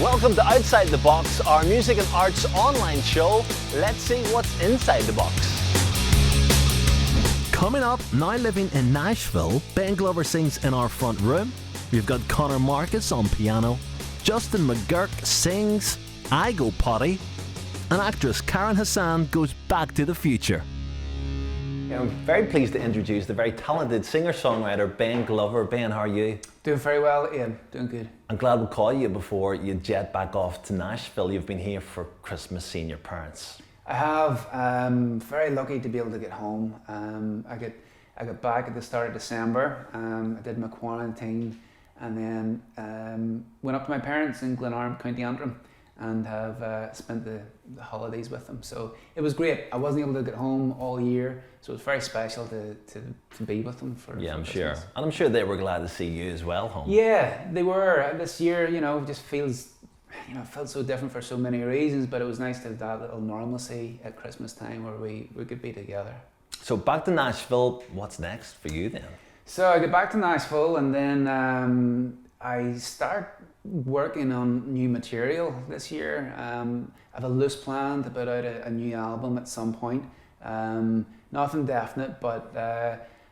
Welcome to Outside the Box, our music and arts online show. Let's see what's inside the box. Coming up, now living in Nashville, Ben Glover sings in our front room. We've got Connor Marcus on piano. Justin McGurk sings I Go Potty. And actress Karen Hassan goes back to the future. I'm very pleased to introduce the very talented singer-songwriter Ben Glover. Ben, how are you? Doing very well, Ian. Doing good. I'm glad we called you before you jet back off to Nashville. You've been here for Christmas seeing your parents. I have. Very lucky to be able to get home. I got back at the start of December. I did my quarantine and then went up to my parents in Glenarm, County Antrim, and have spent the holidays with them. So it was great. I wasn't able to get home all year, so it was very special to be with them for I'm Christmas. sure. And I'm sure they were glad to see you as well home. Yeah, they were. This year, just feels, it felt so different for so many reasons, but it was nice to have that little normalcy at Christmas time where we could be together. So back to Nashville, what's next for you then? So I get back to Nashville and then I start working on new material this year. I have a loose plan to put out a new album at some point. Nothing definite, but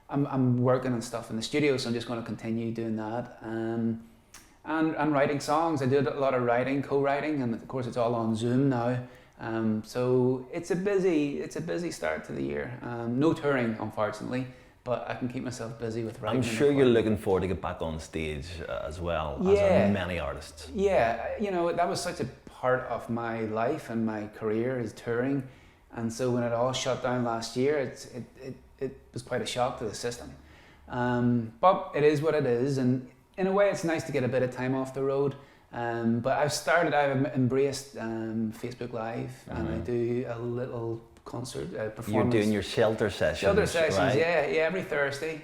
I'm working on stuff in the studio, so I'm just going to continue doing that. And writing songs. I do a lot of writing, co-writing, and of course it's all on Zoom now. So it's a busy start to the year. No touring, unfortunately, but I can keep myself busy with writing. I'm sure you're looking forward to get back on stage as well, as are many artists. Yeah, that was such a part of my life and my career is touring, and so when it all shut down last year, it was quite a shock to the system. But it is what it is, and in a way, it's nice to get a bit of time off the road. But I've embraced Facebook Live, and I do a little concert performance. You're doing your shelter sessions, right? yeah, every Thursday.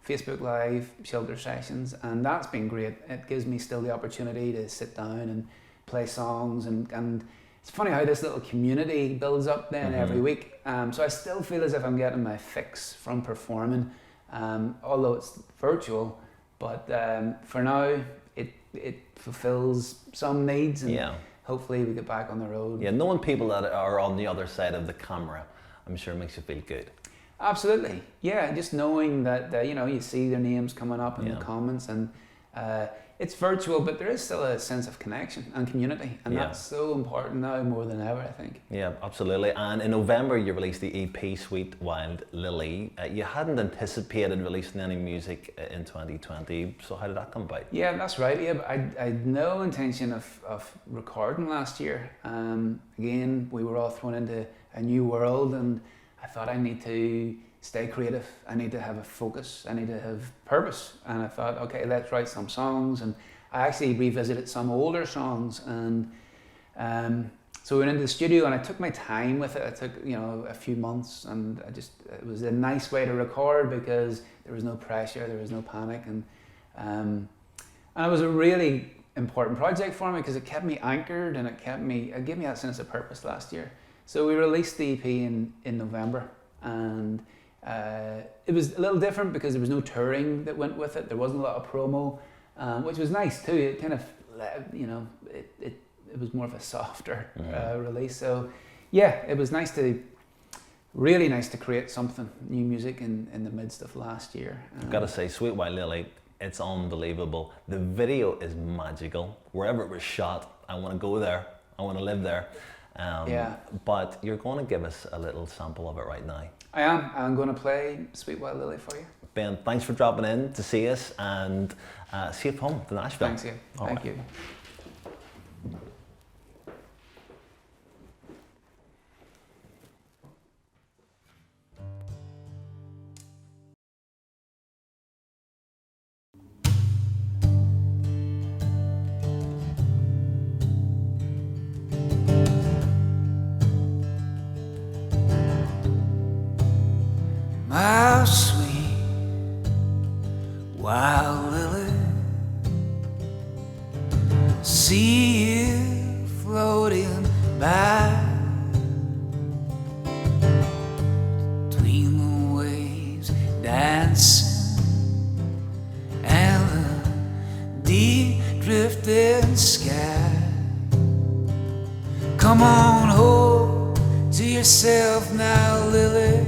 Facebook Live, shelter sessions, and that's been great. It gives me still the opportunity to sit down and play songs, and it's funny how this little community builds up then every week. So I still feel as if I'm getting my fix from performing, although it's virtual. But for now, it fulfills some needs, and hopefully we get back on the road. Yeah, knowing people that are on the other side of the camera, I'm sure makes you feel good. Absolutely, yeah. Just knowing that you see their names coming up in the comments, and it's virtual, but there is still a sense of connection and community, and that's so important now more than ever, I think. Yeah, absolutely. And in November, you released the EP Sweet Wild Lily. You hadn't anticipated releasing any music in 2020, so how did that come about? Yeah, that's right. Yeah, but I had no intention of recording last year. Again, we were all thrown into a new world, and I thought I need to stay creative. I need to have a focus. I need to have purpose. And I thought, okay, let's write some songs. And I actually revisited some older songs. And so we went into the studio, and I took my time with it. I took, a few months, and it was a nice way to record because there was no pressure, there was no panic. And it was a really important project for me because it kept me anchored, and it gave me that sense of purpose last year. So we released the EP in November, and it was a little different because there was no touring that went with it. There wasn't a lot of promo, which was nice too. It kind of, it was more of a softer release. So yeah, it was really nice to create something, new music in the midst of last year. I've got to say, Sweet Wild Lily, it's unbelievable. The video is magical. Wherever it was shot, I want to go there. I want to live there. But you're going to give us a little sample of it right now. I am. I'm going to play Sweet Wild Lily for you. Ben, thanks for dropping in to see us, and safe home to Nashville. Thanks, Ian. Thank you. My sweet wild lily, see you floating by between the waves dancing and the deep drifting sky. Come on home to yourself now, Lily.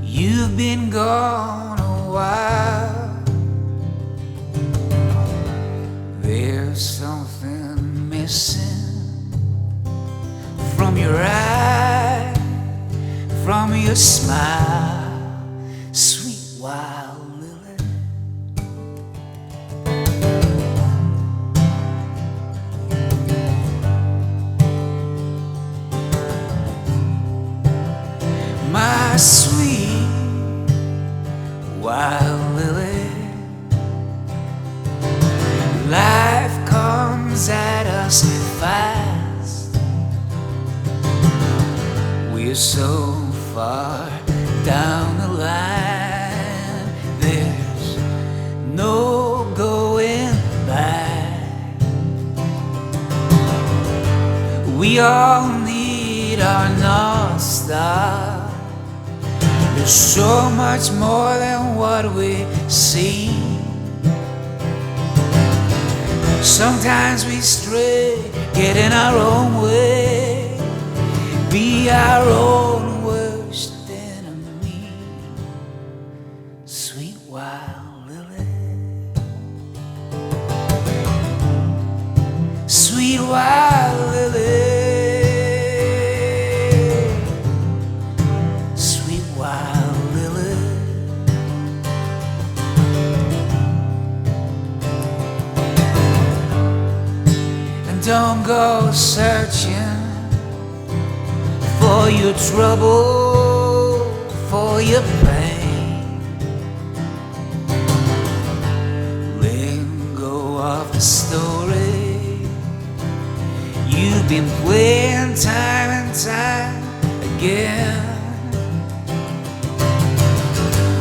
You've been gone a while. There's something missing from your eye, from your smile, sweet wild lily. My sweet wild lily, life comes at us fast. We're so far down the line, there's no going back. We all need our North Star. There's so much more than what we see. Sometimes we stray, get in our own way, be our own worst enemy. Sweet wild lily, sweet wild lily. Don't go searching for your trouble, for your pain. Let go of the story you've been playing time and time again.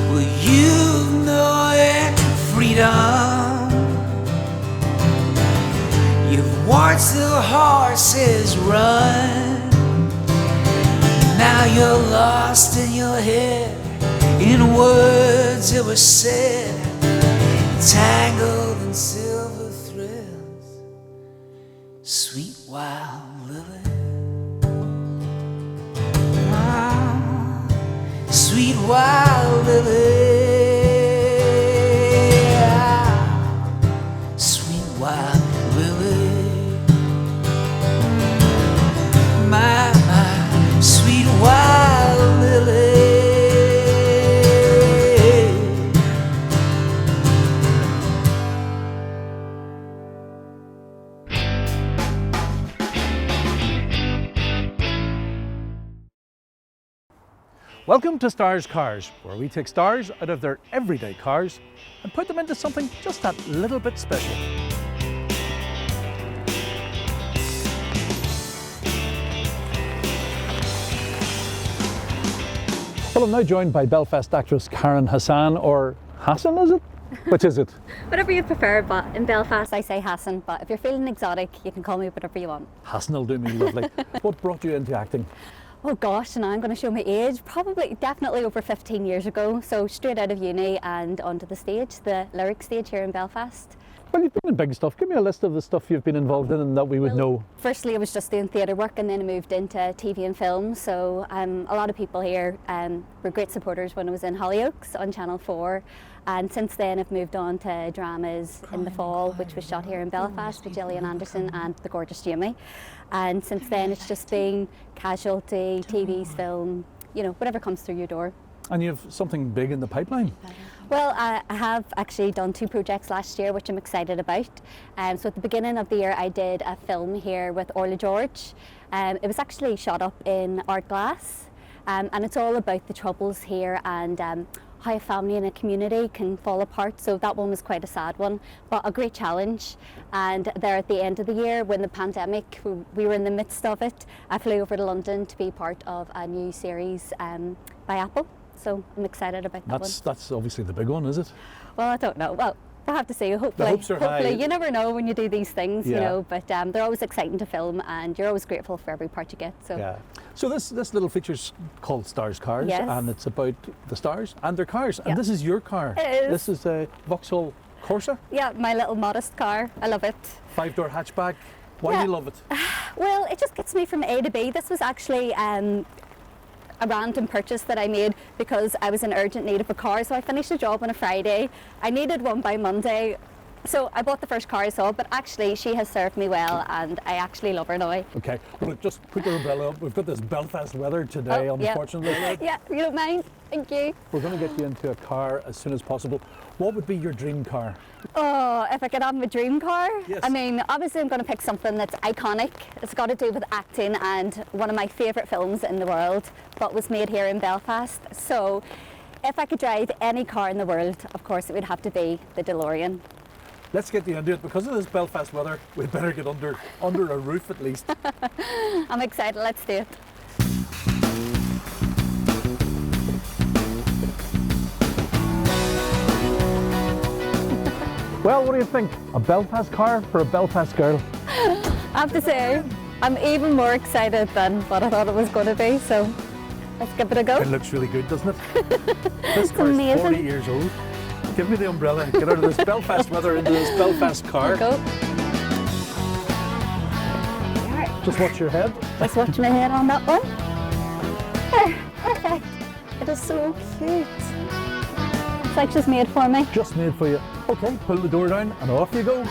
Well, you know it, freedom. Watch the horses run. Now you're lost in your head, in words that were said, tangled in silver threads. Sweet wild lily, sweet wild lily. Welcome to Stars Cars, where we take stars out of their everyday cars and put them into something just that little bit special. Well, I'm now joined by Belfast actress Karen Hassan, or Hassan, is it? Which is it? Whatever you prefer, but in Belfast I say Hassan, but if you're feeling exotic, you can call me whatever you want. Hassan will do me lovely. What brought you into acting? Oh gosh, now I'm going to show my age. Definitely over 15 years ago. So straight out of uni and onto the stage, the lyric stage here in Belfast. Well, you've been in big stuff. Give me a list of the stuff you've been involved in and that we would know. Firstly, I was just doing theatre work, and then I moved into TV and film. So a lot of people here were great supporters when I was in Hollyoaks on Channel 4. And since then I've moved on to dramas in the fall, which was shot here in Belfast with Gillian Anderson and the gorgeous Jamie. And since then it's just been casualty, TVs, film, you know, whatever comes through your door. And you have something big in the pipeline? Well, I have actually done 2 projects last year, which I'm excited about. So at the beginning of the year I did a film here with Orla George. It was actually shot up in art glass, and it's all about the troubles here and how a family and a community can fall apart. So that one was quite a sad one, but a great challenge. And there at the end of the year, when the pandemic, we were in the midst of it, I flew over to London to be part of a new series by Apple. So I'm excited about that one. That's obviously the big one, is it? Well, I don't know. Well, we'll have to see. Hopefully, the hopes are high. You never know when you do these things, yeah. You know. But they're always exciting to film, and you're always grateful for every part you get. So yeah. So this little feature's called Stars Cars, yes. And it's about the stars and their cars. And yeah. this is your car. It is. This is a Vauxhall Corsa? Yeah, my little modest car. I love it. 5-door hatchback. Why do you love it? Well, it just gets me from A to B. This was actually a random purchase that I made because I was in urgent need of a car. So I finished a job on a Friday. I needed one by Monday. So I bought the first car I saw, but actually she has served me well and I actually love her now. Okay, well, look, just put your umbrella up. We've got this Belfast weather today, unfortunately. Yeah, you don't mind? Thank you. We're going to get you into a car as soon as possible. What would be your dream car? Oh, if I could have my dream car? Yes. I mean, obviously I'm going to pick something that's iconic. It's got to do with acting and one of my favourite films in the world, but was made here in Belfast. So if I could drive any car in the world, of course it would have to be the DeLorean. Let's get you into it. Because of this Belfast weather, we'd better get under a roof at least. I'm excited, let's do it. Well, what do you think? A Belfast car for a Belfast girl? I have to say, I'm even more excited than what I thought it was going to be, so let's give it a go. It looks really good, doesn't it? This car's amazing. 40 years old. Give me the umbrella and get out of this Belfast weather into this Belfast car. Go. Just watch your head. Just watch my head on that one. There, perfect. It is so cute. It's like she's made for me. Just made for you. Okay, pull the door down and off you go.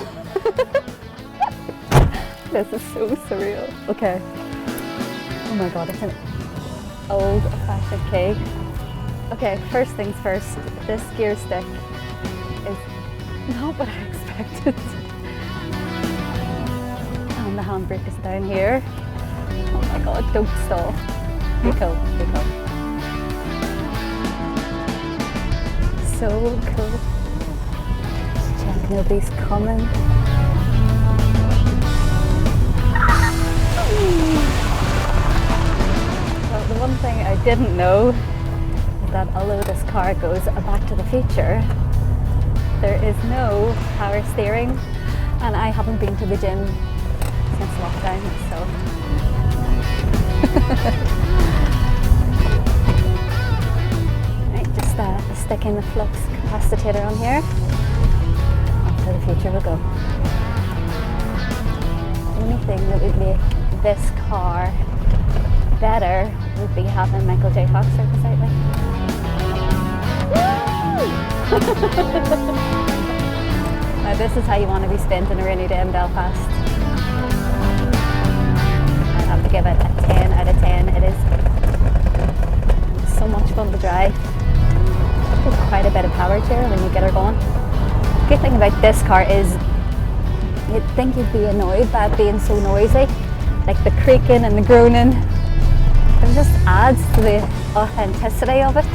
This is so surreal. Okay. Oh my god, it's an old-fashioned cake. Okay, first things first. This gear stick is not what I expected. And the handbrake is down here. Oh my god, don't stall. Be cool, be cool. So cool. Just check nobody's coming. Well, the one thing I didn't know is that although this car goes back to the future, there is no power steering, and I haven't been to the gym since lockdown, so. Right, just sticking the flux capacitor on here. Off to the future we'll go. The only thing that would make this car better would be having Michael J. Fox right beside me. Now this is how you want to be spent in a rainy day in Belfast. I have to give it a 10 out of 10. It is so much fun to drive. There's quite a bit of power to her when you get her going. The good thing about this car is you'd think you'd be annoyed by it being so noisy, like the creaking and the groaning. It just adds to the authenticity of it.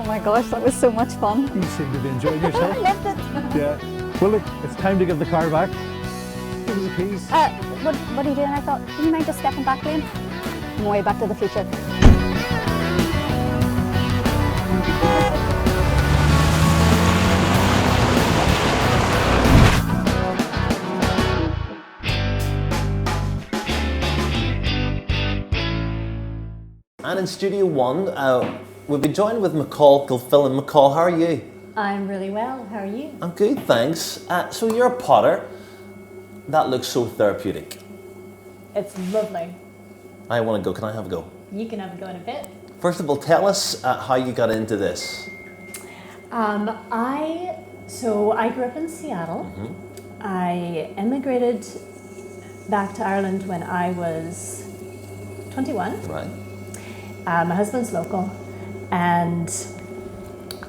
Oh my gosh, that was so much fun. You seem to be enjoying yourself. I loved it. Yeah. Well, look, it's time to give the car back. Give us the keys. What are you doing? I thought, do you mind just stepping back, Liam? On my way back to the future. And in Studio One, we've been joined with McCall Gilfillan. McCall, how are you? I'm really well. How are you? I'm good, thanks. So you're a potter. That looks so therapeutic. It's lovely. I want to go. Can I have a go? You can have a go in a bit. First of all, tell us how you got into this. I grew up in Seattle. Mm-hmm. I immigrated back to Ireland when I was 21. Right. My husband's local, and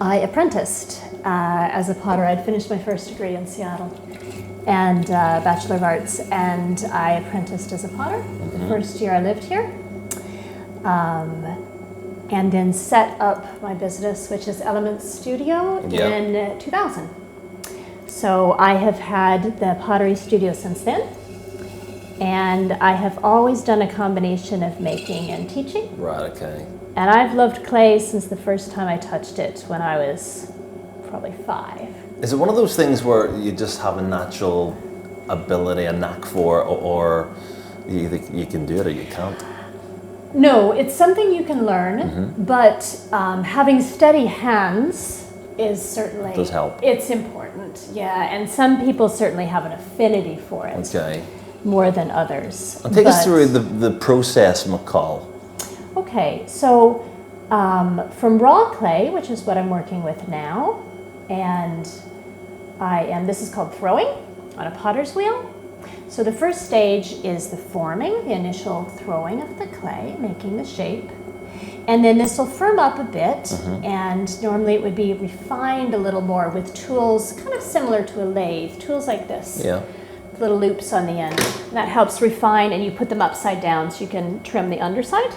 I apprenticed as a potter. I'd finished my first degree in Seattle and Bachelor of Arts, and I apprenticed as a potter the first year I lived here. And then set up my business, which is Element Studio, in 2000. So I have had the pottery studio since then, and I have always done a combination of making and teaching. Right, okay. And I've loved clay since the first time I touched it when I was probably 5. Is it one of those things where you just have a natural ability, a knack for, or you think you can do it or you can't? No, it's something you can learn, but having steady hands is certainly... Does help. It's important, yeah, and some people certainly have an affinity for it. Okay. More than others. And take us through the process, McCall. Okay, so from raw clay, which is what I'm working with now, and this is called throwing on a potter's wheel. So the first stage is the forming, the initial throwing of the clay, making the shape. And then this will firm up a bit, and normally it would be refined a little more with tools kind of similar to a lathe, tools like this. Yeah. Little loops on the end. That helps refine, and you put them upside down so you can trim the underside.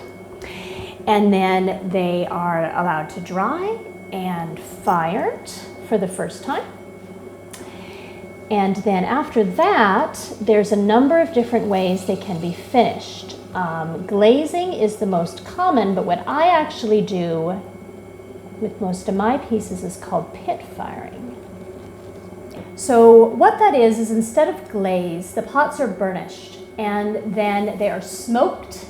And then they are allowed to dry and fired for the first time. And then after that, there's a number of different ways they can be finished. Glazing is the most common, but what I actually do with most of my pieces is called pit firing. So what that is instead of glaze, the pots are burnished and then they are smoked,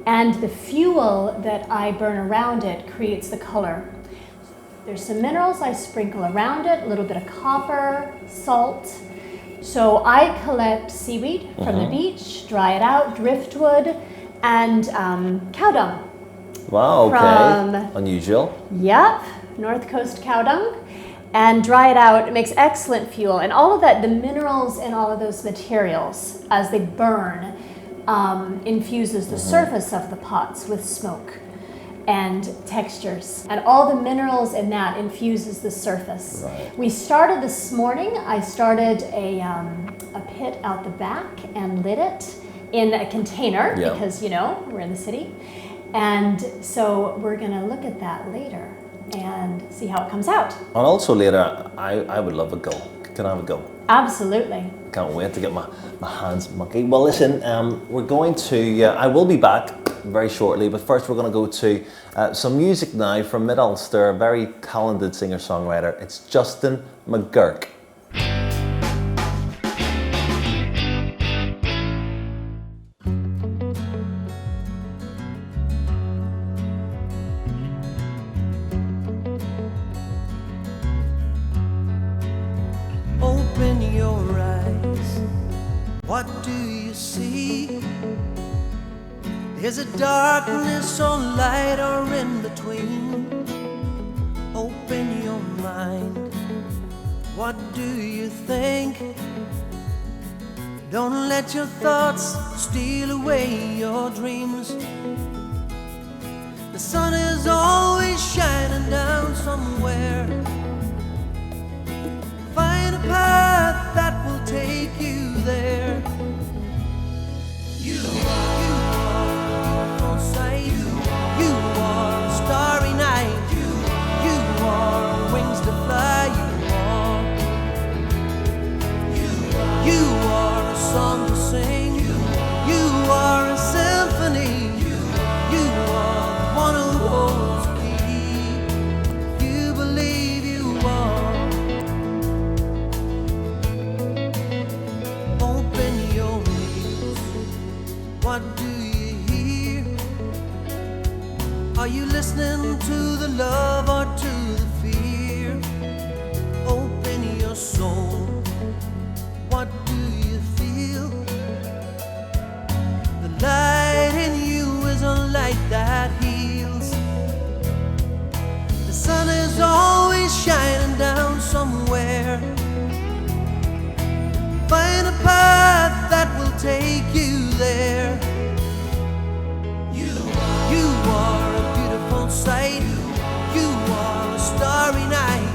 and the fuel that I burn around it creates the color. There's some minerals I sprinkle around it, a little bit of copper, salt. So I collect seaweed from the beach, dry it out, driftwood, and cow dung. Wow, okay. From, unusual. Yep, North Coast cow dung. And dry it out. It makes excellent fuel. And all of that, the minerals in all of those materials, as they burn, infuses the surface of the pots with smoke and textures. And all the minerals in that infuses the surface. Right. We started this morning. I started a pit out the back and lit it in a container because, you know, we're in the city. And so we're going to look at that later and see how it comes out. And also later, I would love a go. Can I have a go? Absolutely. Can't wait to get my hands mucky. Well, listen, we're going to, I will be back very shortly, but first we're going to go to some music now from Mid-Ulster, a very talented singer-songwriter. It's Justin McGurk. Open your eyes, what do you see? Is it darkness or light or in between? Open your mind, what do you think? Don't let your thoughts steal away your dreams. The sun is always shining down somewhere. Find a path that will take you there. You are on sight. You are a starry night. You are wings to fly. You are a song to sing. You are a symphony. You are the one who holds the key. You believe you are. Open your ears. What do you hear? Are you listening to the love or to the fear? Open your soul. What do you feel? The light in you is a light that heals. The sun is always shining down somewhere. Find a path that will take you there. You are a beautiful sight. You are a starry night.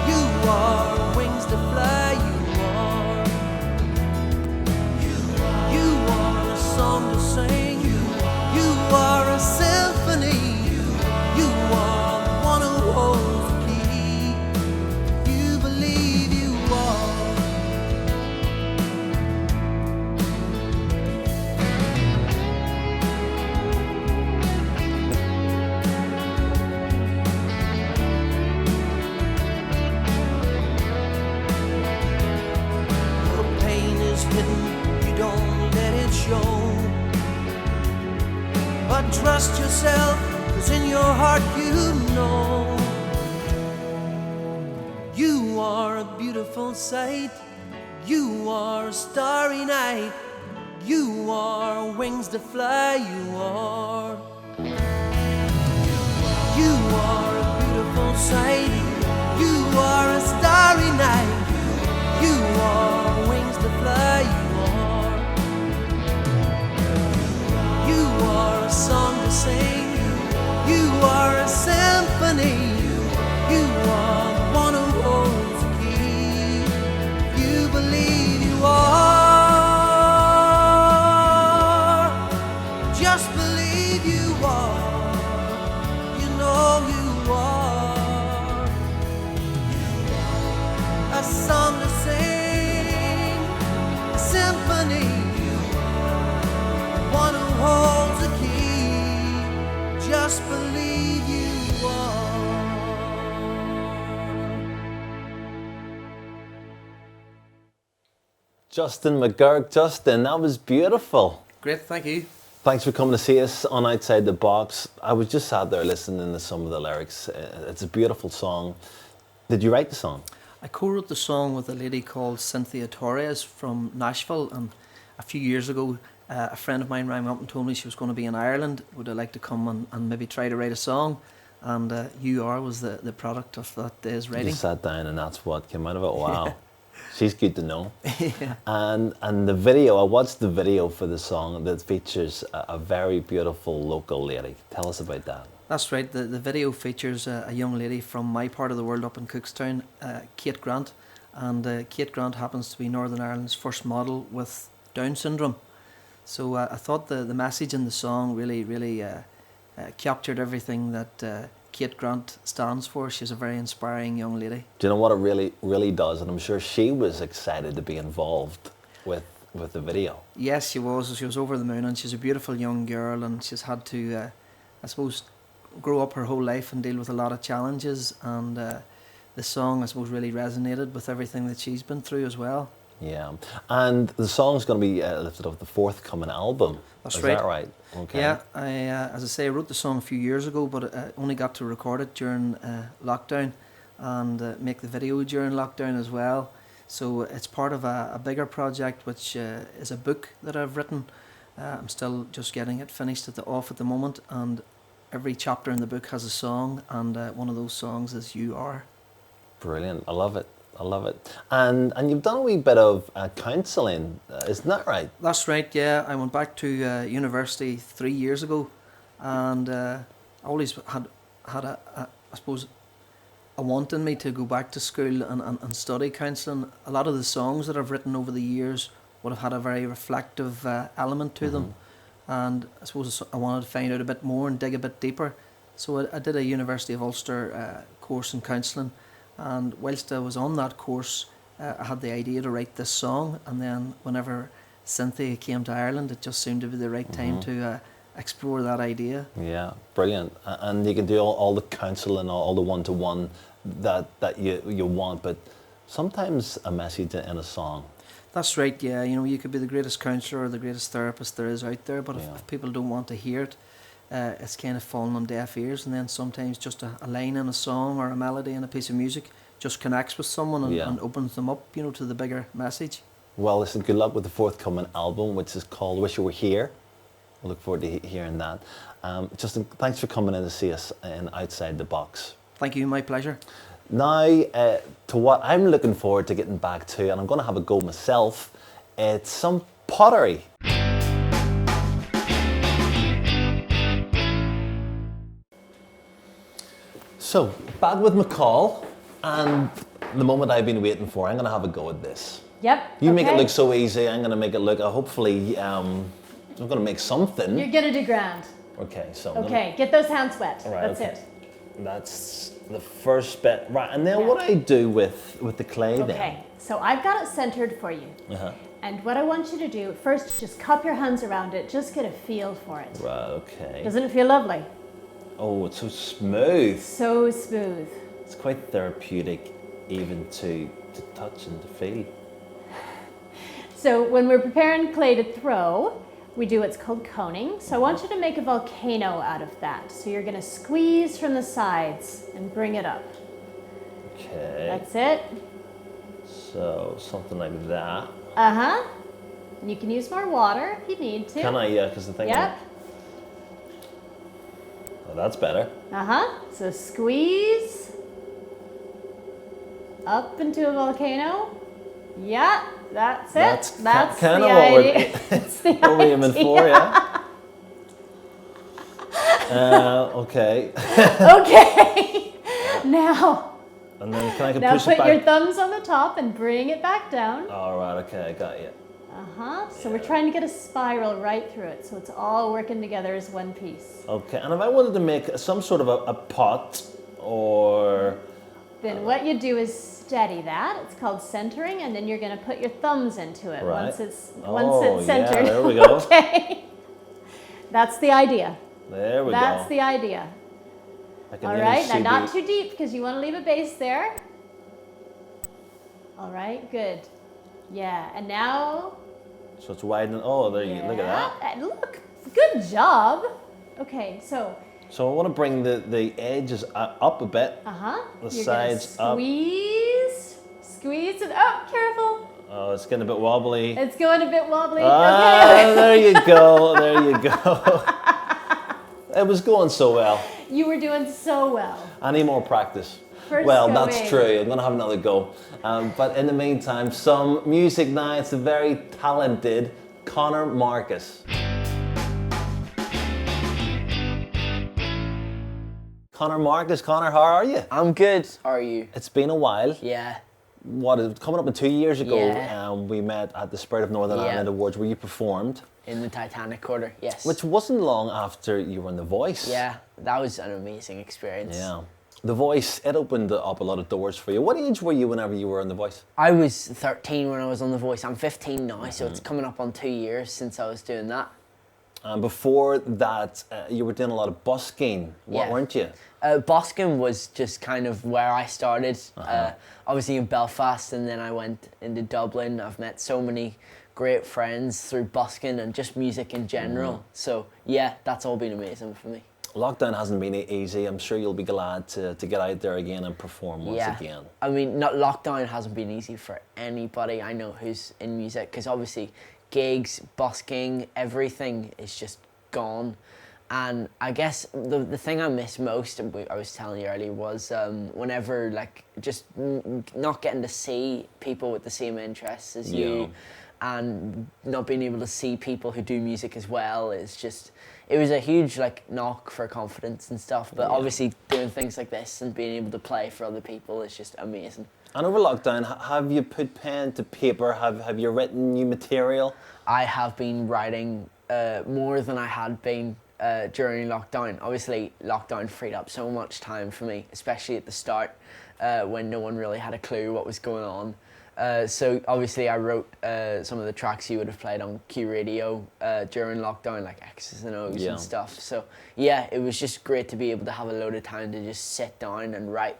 You are wings to fly. You are a song to sing. You are a symphony. You are the one who holds the key. You believe you are. But trust yourself, 'cause in your heart you know you are a beautiful sight. You are a starry night. You are wings to fly. You are a beautiful sight. You are a starry night. You are wings to fly. You are a song to sing. You are a symphony. You are the one who holds the key. You believe you are. Just believe you are. You know you are. A song to sing, a symphony. One who holds the key. Just believe you are. Justin McGurk. Justin, that was beautiful. Great, thank you. Thanks for coming to see us on Outside the Box. I was just sat there listening to some of the lyrics. It's a beautiful song. Did you write the song? I co-wrote the song with a lady called Cynthia Torres from Nashville, and a few years ago a friend of mine rang me up and told me she was going to be in Ireland. Would I like to come and maybe try to write a song? And You Are was the product of that day's writing. You sat down and that's what came out of it. Wow. She's good to know. Yeah. And the video, I watched the video for the song that features a very beautiful local lady. Tell us about that. That's right. The video features a young lady from my part of the world up in Cookstown, Kate Grant. And Kate Grant happens to be Northern Ireland's first model with Down syndrome. So I thought the message in the song really captured everything that Kate Grant stands for. She's a very inspiring young lady. Do you know what it really does? And I'm sure she was excited to be involved with the video. Yes, she was. She was over the moon, and she's a beautiful young girl, and she's had to, I suppose, grow up her whole life and deal with a lot of challenges. And the song, I suppose, really resonated with everything that she's been through as well. Yeah, and the song's going to be lifted off the forthcoming album. That's Is right. that right? Okay. Yeah, as I say, I wrote the song a few years ago, but I only got to record it during lockdown and make the video during lockdown as well. So it's part of a bigger project, which is a book that I've written. I'm still just getting it finished at the moment, and every chapter in the book has a song, and one of those songs is You Are. Brilliant. I love it. And you've done a wee bit of counselling, isn't that right? That's right, yeah. I went back to university 3 years ago, and I always had I suppose, a want in me to go back to school and study counselling. A lot of the songs that I've written over the years would have had a very reflective element to them, and I suppose I wanted to find out a bit more and dig a bit deeper. So I did a University of Ulster course in counselling. And whilst I was on that course, I had the idea to write this song, and then whenever Cynthia came to Ireland, it just seemed to be the right time to explore that idea. Yeah, brilliant. And you can do all the counselling, all the one-to-one that you want, but sometimes a message in a song. That's right, yeah. You know, you could be the greatest counsellor or the greatest therapist there is out there, but if people don't want to hear it, it's kind of falling on deaf ears, and then sometimes just a line in a song or a melody in a piece of music just connects with someone and opens them up, you know, to the bigger message. Well, listen, good luck with the forthcoming album, which is called Wish You Were Here. I look forward to hearing that. Justin, thanks for coming in to see us in Outside the Box. Thank you, my pleasure. Now, to what I'm looking forward to getting back to, and I'm going to have a go myself, it's some pottery. So, back with McCall, and the moment I've been waiting for, I'm going to have a go at this. Yep. You make it look so easy, I'm going to make it look, hopefully, I'm going to make something. You're gonna do grand. Okay, so. Okay, get those hands wet. All right, That's okay. it. That's the first bit. Right, and then what do I do with the clay then? Okay, so I've got it centered for you. And what I want you to do, first just cup your hands around it, just get a feel for it. Right, okay. Doesn't it feel lovely? Oh, it's so smooth. So smooth. It's quite therapeutic even to touch and to feel. So when we're preparing clay to throw, we do what's called coning. So I want you to make a volcano out of that. So you're gonna squeeze from the sides and bring it up. Okay. That's it. So something like that. Uh-huh. And you can use more water if you need to. Can I? Yeah, because the thing. Yep. Oh, that's better. Uh-huh. So squeeze up into a volcano. Yeah, that's it. That's kind the of what idea. That's the we're aiming idea. for, yeah. Okay. Okay. Now. And then can I Now push it put back? your thumbs on the top and bring it back down. All right. Okay, I got you. Uh-huh. So we're trying to get a spiral right through it, so it's all working together as one piece. Okay. And if I wanted to make some sort of a pot, or Then what you do is steady that. It's called centering, and then you're going to put your thumbs into it Right. once it's Oh, centered. yeah, there we go. Okay. That's the idea. there we That's go. the idea. I can All nearly right. Now see not the- too deep because you want to leave a base there. All right. Good. Yeah. And now. So it's widening. Oh, there you look at that. And look. Good job. Okay. So. So I want to bring the edges up a bit. Uh-huh. The You're sides gonna up. Squeeze it up. Careful. Oh, it's getting a bit wobbly. It's going a bit wobbly. Ah, Okay. there you go. There you go. It was going so well. You were doing so well. I need more practice. First Well, go that's in. true. I'm going to have another go. But in the meantime, some music now. It's a very talented Connor Marcus. Connor Marcus. Connor, how are you? I'm good. How are you? It's been a while. Yeah. What is coming up in 2 years ago? Yeah. We met at the Spirit of Northern Yeah. Ireland Awards where you performed, In the Titanic quarter. Yes. which wasn't long after you were in The Voice. Yeah. That was an amazing experience. Yeah. The Voice, it opened up a lot of doors for you. What age were you whenever you were in The Voice? I was 13 when I was on The Voice. I'm 15 now, so it's coming up on 2 years since I was doing that. And before that, you were doing a lot of busking, Yeah. weren't you? Boscombe was just kind of where I started. Obviously in Belfast, and then I went into Dublin. I've met so many great friends through busking and just music in general. So yeah, that's all been amazing for me. Lockdown hasn't been easy. I'm sure you'll be glad to get out there again and perform once again. I mean, not lockdown hasn't been easy for anybody I know who's in music, because obviously gigs, busking, everything is just gone. And I guess the thing I miss most, I was telling you earlier, was whenever, like, just not getting to see people with the same interests as you, and not being able to see people who do music as well is just, it was a huge, like, knock for confidence and stuff. But obviously doing things like this and being able to play for other people is just amazing. And over lockdown, have you put pen to paper? Have you written new material? I have been writing more than I had been during lockdown. Obviously, lockdown freed up so much time for me, especially at the start when no one really had a clue what was going on. So obviously I wrote some of the tracks you would have played on Q Radio during lockdown, like X's and O's and stuff. So yeah, it was just great to be able to have a load of time to just sit down and write.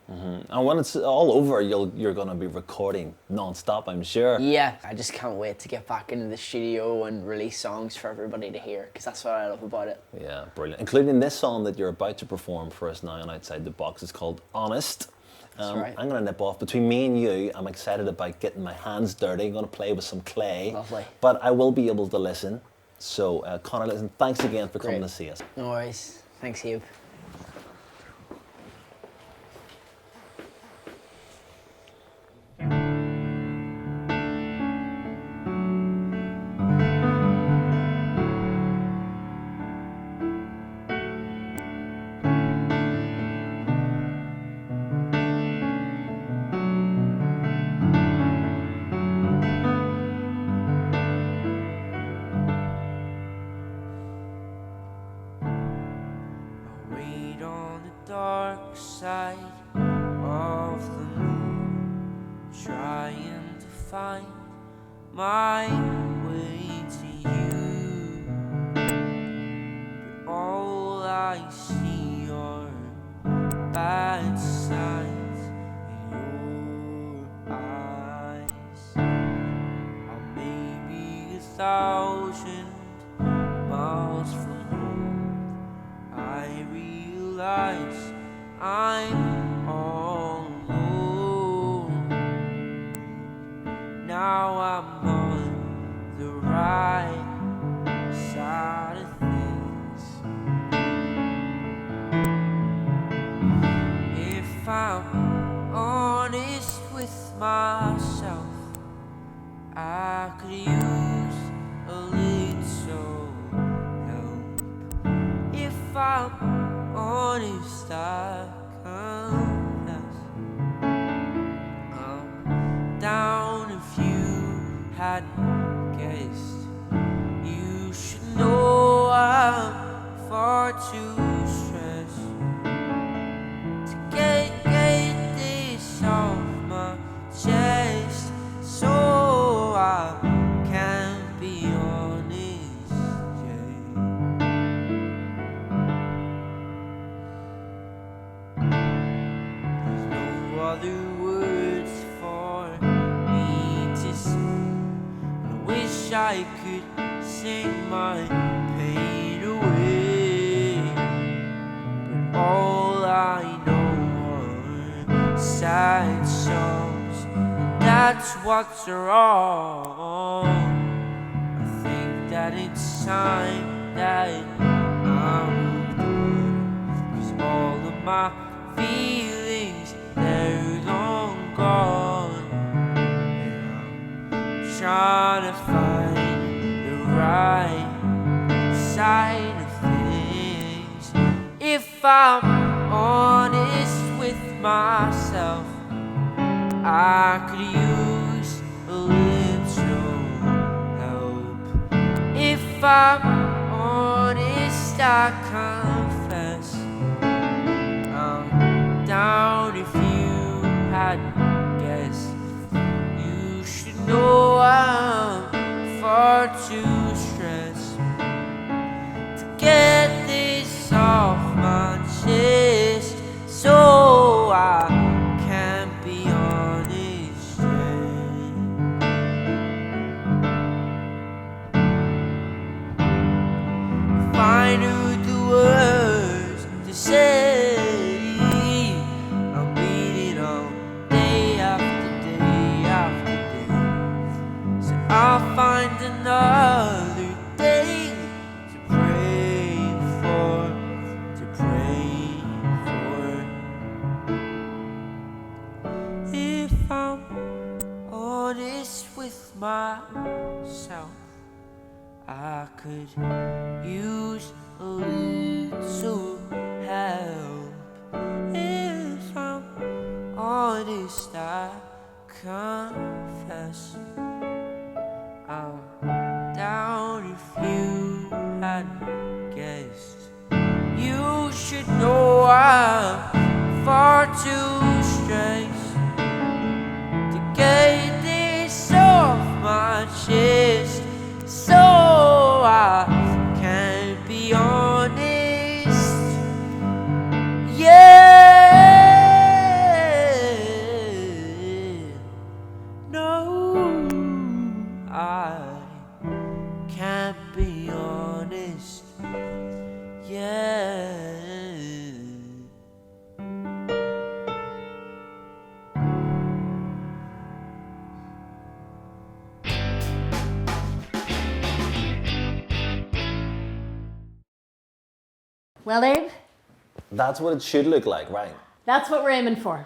And when it's all over, you're going to be recording non-stop, I'm sure. Yeah, I just can't wait to get back into the studio and release songs for everybody to hear, because that's what I love about it. Yeah, brilliant. Including this song that you're about to perform for us now on Outside the Box. It's called Honest. That's right. I'm going to nip off. Between me and you, I'm excited about getting my hands dirty. I'm going to play with some clay. Lovely. But I will be able to listen. So, Connor, listen, thanks again for coming Great. to see us. No worries. Thanks, Hugh. Wait on the dark side of the moon, trying to find my way to you. But all I see are bad signs in your eyes. Or maybe 1,000 miles from home, I realize I'm all alone. Now I'm on the right side of things. If I'm honest with myself, I could use a little help. If I'm honest, I confess I'm down. If you hadn't guessed, you should know I'm far too stressed to get this off my chest, so I can't be honest, yeah. There's no other words for me to say. I wish I could sing my pain away, but all I know are sad songs, and that's what's wrong. I think that it's time that I moved on, 'cause all of my feelings, they're long gone, and I'm trying to find the right side of things. If I'm honest with myself, I could use a little help. If I'm honest, I confess I'm down. If you hadn't guessed, you should know I'm far too stressed to get this off my chest, so I can't be honest, yeah. If I knew the words to say, I'm beating on day after day after day, so I'll find another day to pray for, to pray for. If I'm honest with myself, I could use a little help. If I'm honest, I confess I'm down. If you hadn't guessed, you should know I'm far too stressed to get this off my chest, so I can't be honest, yeah. No, I can't be honest, yeah. Well, Abe, That's what it should look like, right? that's what we're aiming for.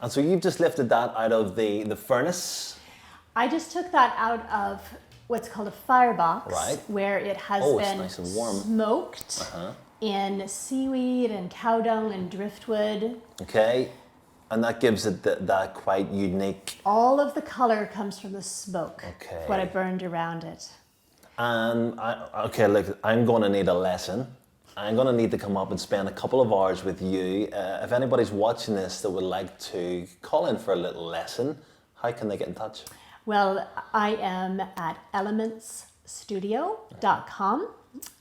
And so you've just lifted that out of the furnace. I just took that out of what's called a firebox, Right. where it has Oh, it's been nice and warm. smoked in seaweed and cow dung and driftwood. Okay. And that gives it that quite unique. All of the color comes from the smoke. Okay. What I burned around it. And okay, look, I'm going to need a lesson. I'm going to need to come up and spend a couple of hours with you. If anybody's watching this that would like to call in for a little lesson, how can they get in touch? Well, I am at elementsstudio.com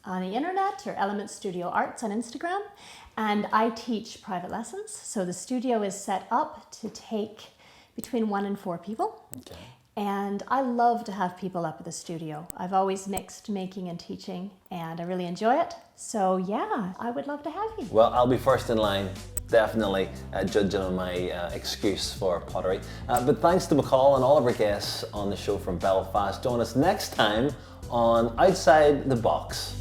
on the internet, or Elements Studio Arts on Instagram, and I teach private lessons. So the studio is set up to take between 1 and 4 people. Okay. And I love to have people up at the studio. I've always mixed making and teaching, and I really enjoy it. So yeah, I would love to have you. Well, I'll be first in line, definitely, judging on my excuse for pottery. But thanks to McCall and all of our guests on the show from Belfast. Join us next time on Outside the Box.